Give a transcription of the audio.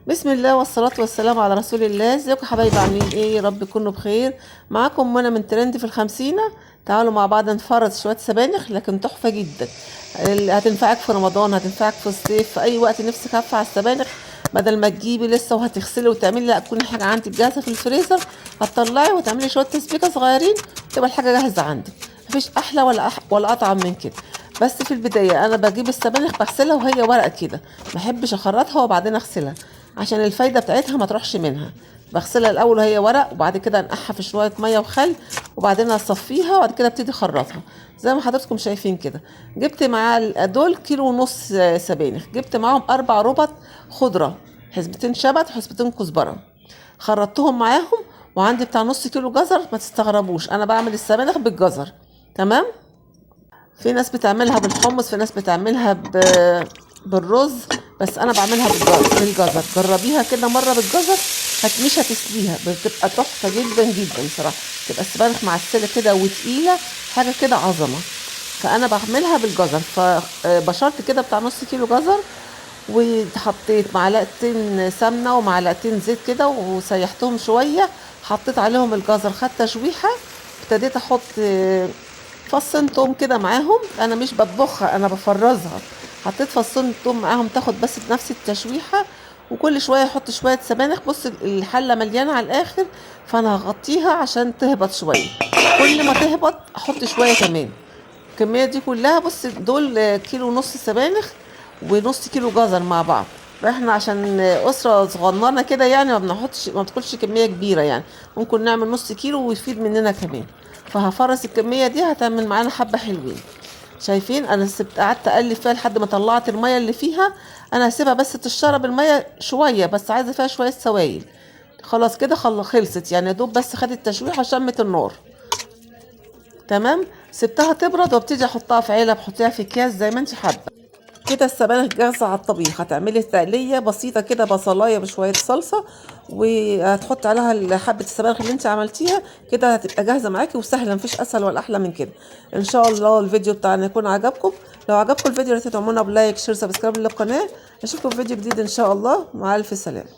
بسم الله والصلاة والسلام على رسول الله. ازيكم يا حبايبي، عاملين ايه؟ يا رب تكونوا بخير. معاكم منى من ترند في الخمسينة. تعالوا مع بعض نفرط شوية سبانخ لكن تحفة جدا. هتنفعك في رمضان، هتنفعك في الصيف، في اي وقت نفسك هفة على السبانخ. بدل ما تجيبي لسه وهتغسلي وتعملي، لا، تكون حاجة عندك جاهزة في الفريزر. هتطلعي وتعملي شوية تسبيكة صغيرين، تبقى الحاجة جاهزة عندك. مفيش احلى ولا اطعم من كده. بس في البداية انا بجيب السبانخ بغسلها وهي ورقة كده، محبش اخرطها وبعدين اغسلها عشان الفايدة بتاعتها ما تروحش منها. بغسلها الاول وهي ورق، وبعد كده انقعها في شوية مية وخل، وبعدين اصفيها، وبعد كده ابتدي اخرطها زي ما حضراتكم شايفين كده. جبت مع دول كيلو ونص سبانخ، جبت معاهم 4 ربط خضرة، حسبتين شبت وحسبتين كزبرة، خرطتهم معاهم. وعندي بتاع نص كيلو جزر، ما تستغربوش انا بعمل السبانخ بالجزر. تمام. في ناس بتعملها بالحمص، في ناس بتعملها بالرز، بس انا بعملها بالجزر. جربيها كده مره بالجزر، مش هتسليها، بتبقى تحفه جدا جدا بصراحه. تبقى السبانخ معسله كده وتقيله، حاجه كده عظمه. فانا بعملها بالجزر، فبشرت كده بتاع نص كيلو جزر، وحطيت معلقتين سمنه ومعلقتين زيت كده وسيحتهم شويه. حطيت عليهم الجزر، خدت تشويحه. ابتديت احط فصين توم كده معاهم، انا مش بطبخها، انا بفرزها. حطيت فصين توم معاهم تاخد بس نفس التشويحه. وكل شويه احط شويه سبانخ. بص الحله مليانه على الاخر، فانا هغطيها عشان تهبط شويه. كل ما تهبط احط شويه كمان. الكميه دي كلها، بص دول كيلو ونص سبانخ ونص كيلو جزر مع بعض. احنا عشان اسره صغننه كده يعني ما بتاكلش كميه كبيره يعني. ممكن نعمل نص كيلو ويفيد مننا كمان. فهفرز الكميه دي، هتعمل معانا حبه حلوين. شايفين انا قعدت اقلب فيها لحد ما طلعت الميه اللي فيها. انا هسيبها بس تشرب الميه شويه، بس عايزه فيها شويه سوائل. خلاص كده خلصت يعني، يا دوب بس خدت تشويحه شمت النار. تمام. سبتها تبرد وابتدي احطها في علب، حطيها في اكياس زي ما انت حابه. كده السبانخ جاهزة على الطبيخ. هتعملي تقلية بسيطة كده، بصلاية بشوية صلصة، وهتحط عليها حبة السبانخ اللي انت عملتيها. كده هتبقى جاهزة معاكي وسهلة، مفيش اسهل ولا احلى من كده. ان شاء الله الفيديو بتاعنا يكون عجبكم. لو عجبكم الفيديو لا تدعمونا بلايك شير سبسكرايب للقناة. اشوفكم في فيديو جديد ان شاء الله. مع الف سلامة.